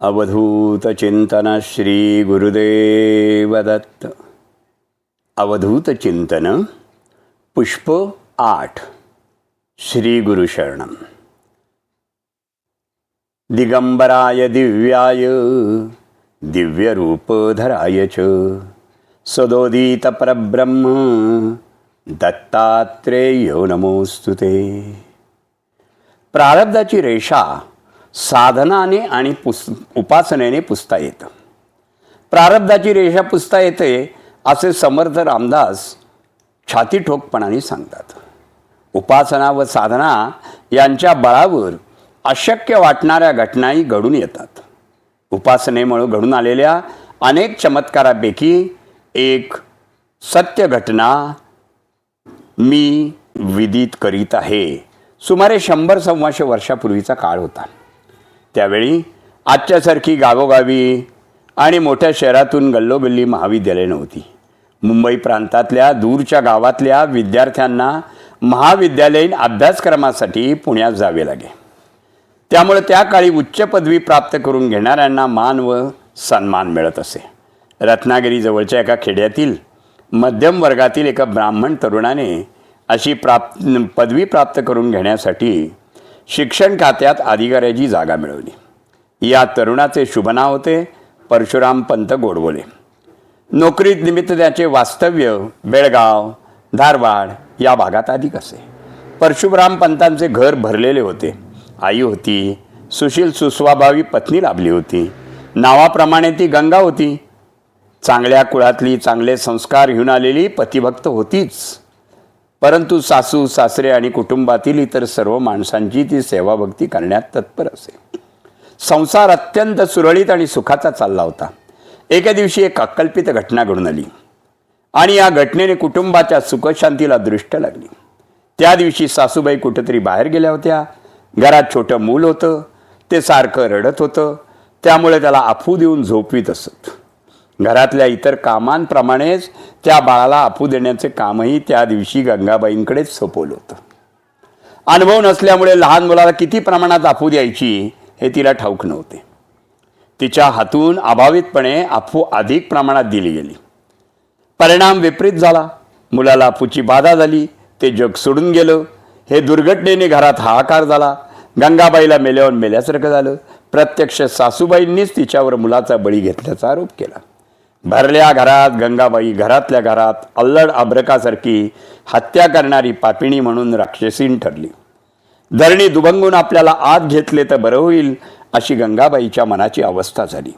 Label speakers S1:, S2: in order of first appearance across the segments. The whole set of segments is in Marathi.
S1: अवधूत चिंतन श्री गुरुदेव दत्त. अवधूत चिंतन पुष्प 8. श्री गुरुशरणम. दिगंबराय दिव्याय दिव्यरूपधराय च सदोदित परब्रह्म दत्तात्रेयो नमोस्तुते. प्रारब्धाची रेषा साधनाने आणि उपासनेने पुसता येतं. प्रारब्धाची रेषा पुसता येते असे समर्थ रामदास छाती ठोकपणाने सांगतात. उपासना व साधना यांच्या बळावर अशक्य वाटणाऱ्या घटनाही घडून येतात. उपासनेमुळे घडून आलेल्या अनेक चमत्कारापैकी एक सत्य घटना मी विदित करीत आहे. सुमारे 100-125 वर्षापूर्वीचा काळ होता. त्यावेळी आजच्यासारखी गावोगावी आणि मोठ्या शहरातून गल्लोगल्ली महाविद्यालय नव्हती. मुंबई प्रांतातल्या दूरच्या गावातल्या विद्यार्थ्यांना महाविद्यालयीन अभ्यासक्रमासाठी पुण्यात जावे लागे. त्यामुळे त्या काळी उच्च पदवी प्राप्त करून घेणाऱ्यांना मान व सन्मान मिळत असे. रत्नागिरीजवळच्या एका खेड्यातील मध्यम वर्गातील एका ब्राह्मण तरुणाने अशी पदवी प्राप्त करून घेण्यासाठी शिक्षण खात्यात अधिकाऱ्याची जागा मिळवली. या तरुणाचे शुभ नाव होते परशुराम पंत गोडबोले. नोकरीत निमित्त त्याचे वास्तव्य बेळगाव, धारवाड या भागात अधिक असे. परशुराम पंतांचे घर भरलेले होते. आई होती, सुशील सुस्वभावी पत्नी लाभली होती. नावाप्रमाणे ती गंगा होती. चांगल्या कुळातली, चांगले संस्कार घेऊन आलेली पतिभक्त होतीच. परंतु सासू सासरे आणि कुटुंबातील इतर सर्व माणसांची ती सेवाभक्ती करण्यात तत्पर असे. संसार अत्यंत सुरळीत आणि सुखाचा चालला होता. एके दिवशी एक अकल्पित घटना घडून आली आणि या घटनेने कुटुंबाच्या सुखशांतीला दृष्ट लागली. त्या दिवशी सासूबाई कुठेतरी बाहेर गेल्या होत्या. घरात छोटं मूल होतं. ते सारखं रडत होतं. त्यामुळे त्याला अफू देऊन झोपवीत असत. घरातल्या इतर कामांप्रमाणेच त्या बाळाला अफू देण्याचे कामही त्या दिवशी गंगाबाईंकडेच सोपवलं होतं. अनुभव नसल्यामुळे लहान मुलाला किती प्रमाणात अफू द्यायची हे तिला ठाऊक नव्हते. तिच्या हातून अभावितपणे अफू अधिक प्रमाणात दिली गेली. परिणाम विपरीत झाला. मुलाला अफूची बाधा झाली. ते जग सोडून गेलं. हे दुर्घटनेने घरात हाहाकार झाला. गंगाबाईला मेल्यावर मेल्यासारखं झालं. प्रत्यक्ष सासूबाईंनीच तिच्यावर मुलाचा बळी घेतल्याचा आरोप केला. भरल्या घरात गंगाबाई घरातल्या घरात अल्लड अभ्रकासारखी हत्या करणारी पापिणी म्हणून राक्षसीन ठरली. धरणी दुभंगून आपल्याला आत घेतले तर बरं होईल अशी गंगाबाईच्या मनाची अवस्था झाली.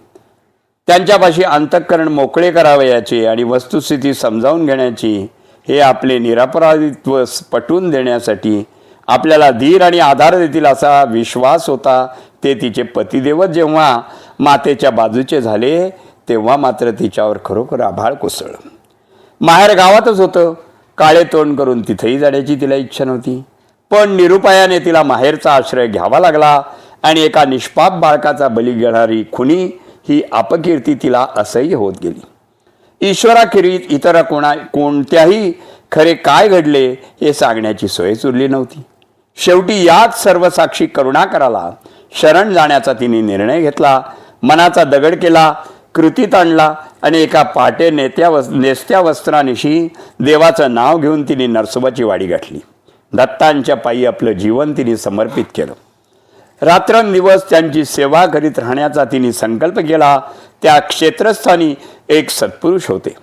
S1: त्यांच्यापाशी अंतःकरण मोकळे करावयाचे आणि वस्तुस्थिती समजावून घेण्याची, हे आपले निरपराधित्व पटवून देण्यासाठी आपल्याला धीर आणि आधार देतील असा विश्वास होता. ते तिचे पतिदेवच जेव्हा मातेच्या बाजूचे झाले तेव्हा मात्र तिच्यावर खरोखर आभाळ कोसळलं. माहेर गावातच होतं. काळे तोंड करून तिथेही जाण्याची तिला इच्छा नव्हती. पण निरुपायाने तिला माहेरचा आश्रय घ्यावा लागला आणि एका निष्पाप बाळकाचा बळी घेणारी खुनी ही अपकीर्ती तिला असह्य होत गेली. ईश्वराखेरीज इतर कोणत्याही खरे काय घडले हे सांगण्याची सोयच उरली नव्हती. शेवटी याच सर्वसाक्षी करुणाकराला शरण जाण्याचा तिने निर्णय घेतला. मनाचा दगड केला, कृतीत आणला आणि एका पहाटे नेस्त्या वस्त्रानिशी देवाचं नाव घेऊन तिने नरसोबाची वाडी गाठली. दत्तांच्या पायी आपलं जीवन तिने समर्पित केलं. रात्रंदिवस त्यांची सेवा करीत राहण्याचा तिने संकल्प केला. त्या क्षेत्रस्थानी एक सत्पुरुष होते.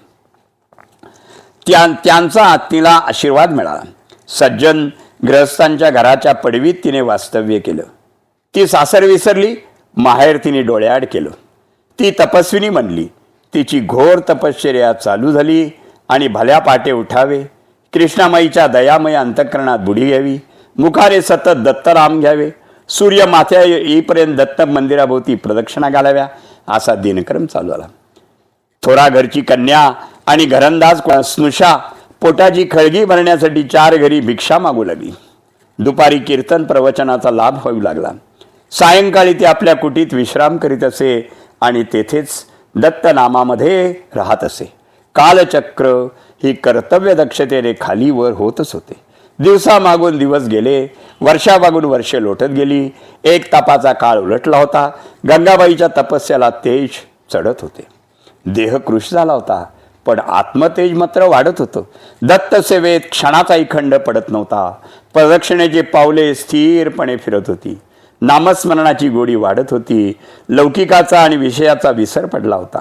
S1: त्यांचा तिला आशीर्वाद मिळाला. सज्जन गृहस्थांच्या घराच्या पडवीत तिने वास्तव्य केलं. ती सासर विसरली. माहेर तिने डोळ्याआड केलं. ती तपस्विनी बनली. तिची घोर तपश्चर्या चालू झाली आणि भल्या पाटे उठावे, कृष्णामाईच्या दयामय अंतःकरणात बुडी घ्यावी, मुखाने सतत दत्तराम घ्यावे, सूर्य माथ्या येईपर्यंत दत्त मंदिराभोवती प्रदक्षिणा घालाव्या असा दिनक्रम चालू आला. थोरा घरची कन्या आणि घरंदाज स्नुषा पोटाची खळगी भरण्यासाठी 4 घरी भिक्षा मागू लागली. दुपारी कीर्तन प्रवचनाचा लाभ होऊ लागला. सायंकाळी ती आपल्या कुटीत विश्राम करीत असे आणि तेथेच दत्तनामामध्ये राहत असे. कालचक्र ही कर्तव्य दक्षतेने खाली वर होतच होते. दिवसामागून दिवस गेले, वर्षामागून वर्षे लोटत गेली. एक तपाचा काळ उलटला होता. गंगाबाईच्या तपस्याला तेज चढत होते. देह कृश झाला होता, पण आत्मतेज मात्र वाढत होतं. दत्तसेवेत क्षणाचाही खंड पडत नव्हता. प्रदक्षिणेची पावले स्थिरपणे फिरत होती. नामस्मरणाची गोडी वाढत होती. लौकिकाचा आणि विषयाचा विसर पडला होता.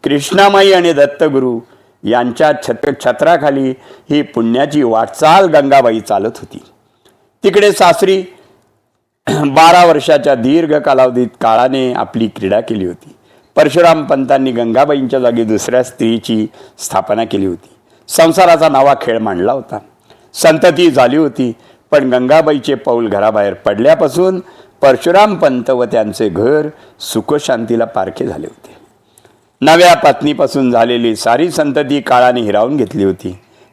S1: कृष्णामाई आणि दत्तगुरू यांच्या छत्राखाली ही पुण्याची वाटचाल गंगाबाई चालत होती. तिकडे सासरी 12 वर्षाच्या दीर्घ कालावधीत काळाने आपली क्रीडा केली होती. परशुराम पंतांनी गंगाबाईंच्या जागी दुसऱ्या स्त्रीची स्थापना केली होती. संसाराचा नवा खेळ मांडला होता. संतती झाली होती, पण गंगाबाईचे पाऊल घराबाहेर पडल्यापासून परशुराम पंत व त्यांचे घर सुखशांतीला पारखे झाले होते. नव्या पत्नीपासून झालेली सारी संतती काळाने हिरावून घेतली होती.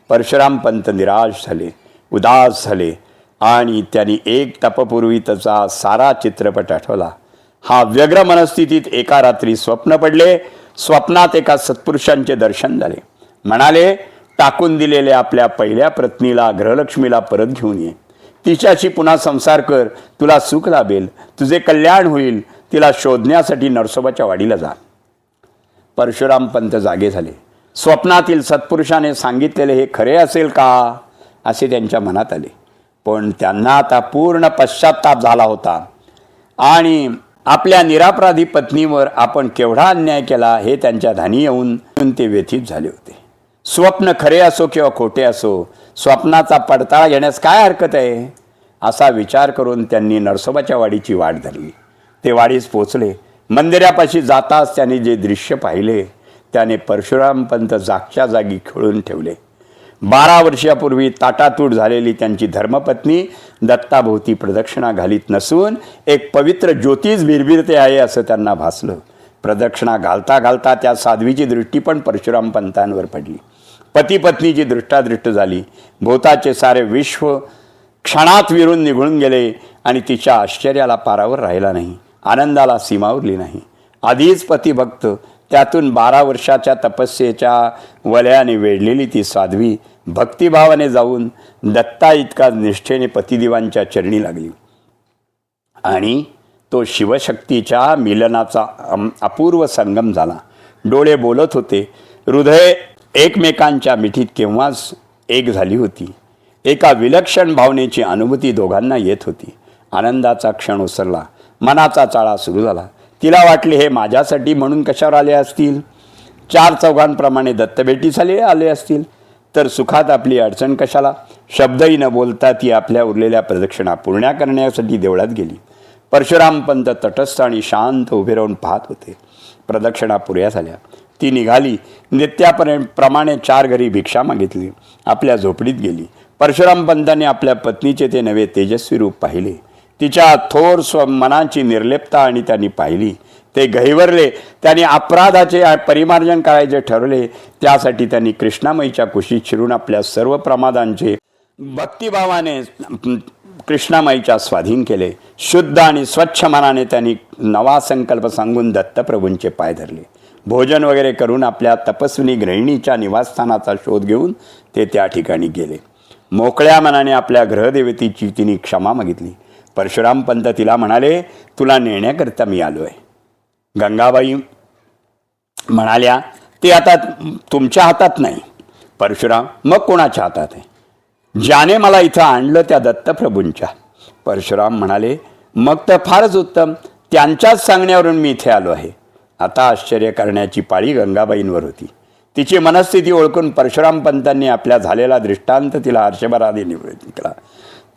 S1: परशुराम पंत निराश झाले, उदास झाले आणि त्यांनी एक तपपूर्वीचा सारा चित्रपट आठवला. हा व्यग्र मनस्थितीत एका रात्री स्वप्न पडले. स्वप्नात एका सत्पुरुषांचे दर्शन झाले. म्हणाले, टाकून दिलेल्या आपल्या पहिल्या पत्नीला गृहलक्ष्मीला परत घेऊन ये. तिच्याशी पुन्हा संसार कर, तुला सुख लाभेल, तुझे कल्याण होईल. तिला शोधण्यासाठी नरसोबाच्या वाडीला जा. परशुराम पंत जागे झाले. स्वप्नातील सत्पुरुषाने सांगितलेले हे खरे असेल का असे त्यांच्या मनात आले. पण त्यांना आता पूर्ण पश्चाताप झाला होता आणि आपल्या निरापराधी पत्नीवर आपण केवढा अन्याय केला हे त्यांच्या ध्यानी येऊन ते व्यथित झाले होते. स्वप्न खरे असो किंवा खोटे असो, स्वप्नाचा पडताळा घेण्यास काय हरकत आहे असा विचार करून त्यांनी नरसोबाच्या वाडीची वाट धरली. ते वाडीस पोचले. मंदिरापाशी जाताच त्यांनी जे दृश्य पाहिले त्याने परशुराम पंत जागच्या जागी खिळून ठेवले. 12 वर्षापूर्वी ताटातूट झालेली त्यांची धर्मपत्नी दत्ताभोवती प्रदक्षिणा घालीत नसून एक पवित्र ज्योतीच भिरभिरते आहे असं त्यांना भासलं. प्रदक्षिणा घालता घालता त्या साध्वीची दृष्टी पण परशुराम पंतांवर पडली. पती पत्नीची दृष्टादृष्ट झाली. भोवताचे सारे विश्व क्षणात विरून निघून गेले आणि तिच्या आश्चर्याला पारावर राहिला नाही. आनंदाला सीमा उरली नाही. आधीच पतिभक्त, त्यातून 12 वर्षाच्या तपस्येच्या वलयाने वेढलेली ती साध्वी भक्तिभावाने जाऊन दत्ता इतका निष्ठेने पतिदेवांच्या चरणी लागली आणि तो शिवशक्तीच्या मिलनाचा अपूर्व संगम झाला. डोळे बोलत होते, हृदय एकमेकांच्या मिठीत केव्हाच एक झाली होती. एका विलक्षण भावनेची अनुभूती दोघांना येत होती. आनंदाचा क्षण ओसरला. मनाचा चाळा सुरू झाला. तिला वाटले, हे माझ्यासाठी म्हणून कशावर आले असतील? 4 चौघांप्रमाणे दत्तभेटीसाठी आले असतील तर सुखात आपली अडचण कशाला? शब्दही न बोलता ती आपल्या उरलेल्या प्रदक्षिणा पूर्ण करण्यासाठी देवळात गेली. परशुराम पंत तटस्थ आणि शांत उभे राहून पाहत होते. प्रदक्षिणा पुऱ्या झाल्या. ती निघाली. नित्याप्रमाणे 4 घरी भिक्षा मागितली. आपल्या झोपडीत गेली. परशुराम पंतांनी आपल्या पत्नीचे ते नवे तेजस्वी रूप पाहिले. तिच्या थोर मनाची निर्लेपता आणि त्यांनी पाहिली. ते गहिवरले. त्यांनी अपराधाचे परिमार्जन करायचे ठरवले. त्यासाठी त्यांनी कृष्णामाईच्या कुशीत शिरून आपल्या सर्व प्रमादांचे भक्तिभावाने कृष्णामाईच्या स्वाधीन केले. शुद्ध आणि स्वच्छ मनाने त्यांनी नवा संकल्प सांगून दत्तप्रभूंचे पाय धरले. भोजन वगैरे करून आपल्या तपस्विनी गृहिणीच्या निवासस्थानाचा शोध घेऊन ते त्या ठिकाणी गेले. मोकळ्या मनाने आपल्या ग्रहदेवतेची तिने क्षमा मागितली. परशुराम पंत तिला म्हणाले, तुला नेण्याकरता मी आलो आहे. गंगाबाई म्हणाल्या, ते आता तुमच्या हातात नाही. परशुराम, मग कोणाच्या हातात आहे? ज्याने मला इथं आणलं त्या दत्तप्रभूंच्या. परशुराम म्हणाले, मग तर फारच उत्तम. त्यांच्याच सांगण्यावरून मी इथे आलो आहे. आता आश्चर्य करण्याची पाळी गंगाबाईंवर होती. तिची मनस्थिती ओळखून परशुराम पंतांनी आपल्या झालेला दृष्टांत तिला हर्षभराने निवेदन केला.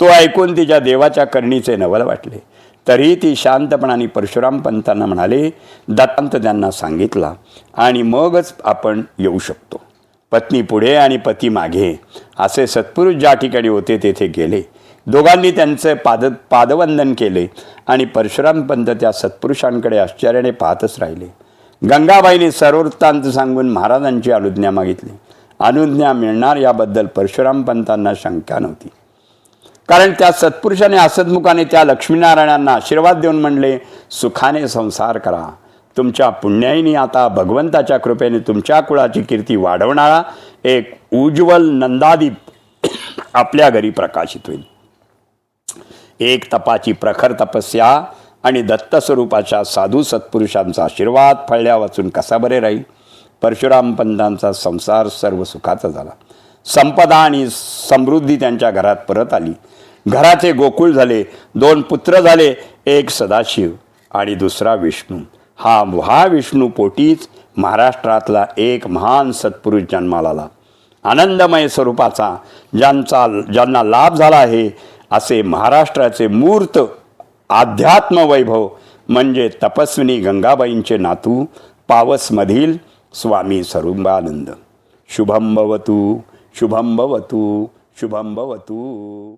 S1: तो ऐकून तिच्या देवाच्या करणीचे नवल वाटले. तरीही ती शांतपणाने परशुराम पंतांना म्हणाले, दत्तांत त्यांना सांगितला आणि मगच आपण येऊ शकतो. पत्नी पुढे आणि पती मागे असे सत्पुरुष ज्या ठिकाणी होते तेथे गेले. दोघांनी त्यांचे पादवंदन केले आणि परशुराम पंत त्या सत्पुरुषांकडे आश्चर्याने पाहतच राहिले. गंगाबाईने सर्व वृत्तांत सांगून महाराजांची अनुज्ञा मागितली. अनुज्ञा मिळणार याबद्दल परशुराम पंतांना शंका नव्हती. कारण त्या सत्पुरुषाने हसतमुखाने त्या लक्ष्मीनारायणांना आशीर्वाद देऊन म्हणले, सुखाने संसार करा. तुमच्या पुण्याईनी आता भगवंताच्या कृपेने तुमच्या कुळाची कीर्ती वाढवणारा एक उज्ज्वल नंदादीप आपल्या घरी प्रकाशित होईल. एक तपाची प्रखर तपस्या आणि दत्तस्वरूपाच्या साधू सत्पुरुषांचा आशीर्वाद फळल्या वाचून कसा बरे राहील. परशुराम पंतांचा संसार सर्व सुखाचा झाला. संपदा आणि समृद्धी त्यांच्या घरात परत आली. घराचे गोकुळ झाले. 2 पुत्र झाले, एक सदाशिव आणि दुसरा विष्णू. हा विष्णू पोटीच महाराष्ट्रातला एक महान सत्पुरुष जन्माला आला. आनंदमय स्वरूपाचा ज्यांना लाभ झाला आहे असे महाराष्ट्राचे मूर्त आध्यात्म वैभव म्हणजे तपस्विनी गंगाबाईंचे नातू पावसमधील स्वामी स्वरूपानंद. शुभम भवतु, शुभम भवतु, शुभम भवतु.